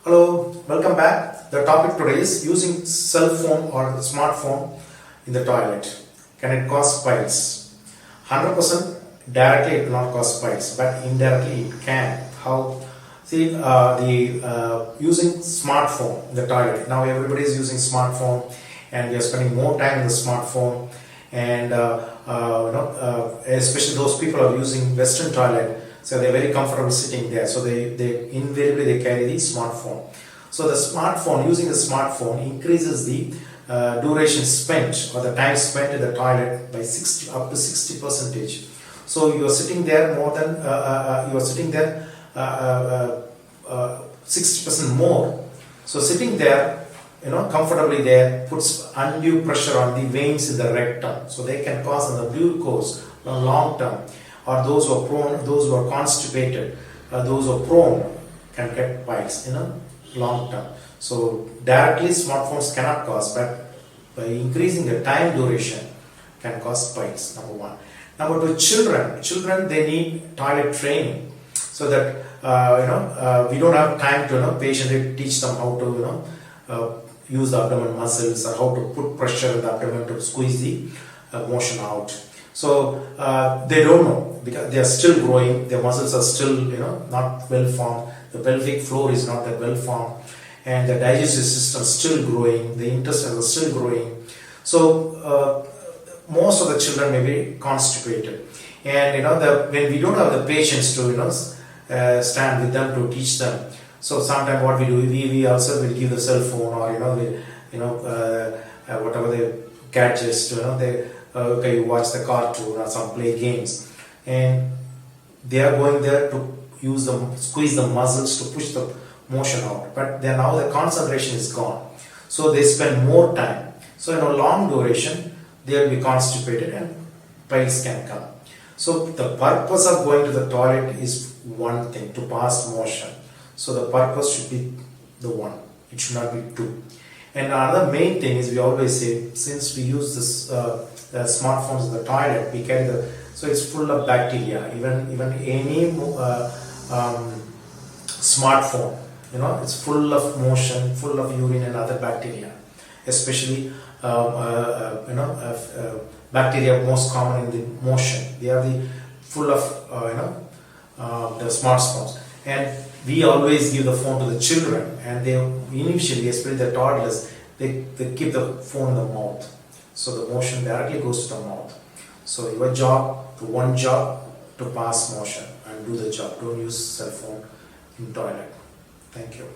Hello, welcome back. The topic today is using cell phone or smartphone in the toilet. Can it cause piles? 100% directly it will not cause piles, but indirectly it can. How? See, using smartphone in the toilet. Now everybody is using smartphone, and we are spending more time in the smartphone. And especially those people who are using Western toilet. So they're very comfortable sitting there. So they invariably they carry the smartphone. So the smartphone, using the smartphone increases the duration spent or the time spent in the toilet by up to 60%. So you are sitting there more than 60% more. So sitting there, comfortably there puts undue pressure on the veins in the rectum. So they can cause an undue course long term. Or those who are prone, those who are constipated, those who are prone can get piles in a long term. So directly smartphones cannot cause, but by increasing the time duration can cause piles, number one. Number two, children they need toilet training, so that we don't have time to patiently teach them how to use the abdomen muscles or how to put pressure in the abdomen to squeeze the motion out. So they don't know because they are still growing, their muscles are still not well formed, the pelvic floor is not that well formed, and the digestive system is still growing, the intestines are still growing. So most of the children may be constipated, and when we don't have the patience to stand with them to teach them. So sometimes what we do, we also will give the cell phone or whatever the gadgets okay, you watch the cartoon or some play games, and they are going there to squeeze the muscles to push the motion out, but then now the concentration is gone, so they spend more time. So in a long duration they will be constipated and piles can come. So the purpose of going to the toilet is one thing, to pass motion. So the purpose should be the one, it should not be two. And another main thing is, we always say, since we use this smartphones in the toilet, we carry so it's full of bacteria. Even any smartphone, it's full of motion, full of urine and other bacteria, especially bacteria most common in the motion. They are full of the smartphones, and we always give the phone to the children, and they initially, especially the toddlers, they keep the phone in the mouth. So the motion directly goes to the mouth. So your one job to pass motion and do the job. Don't use cell phone in toilet. Thank you.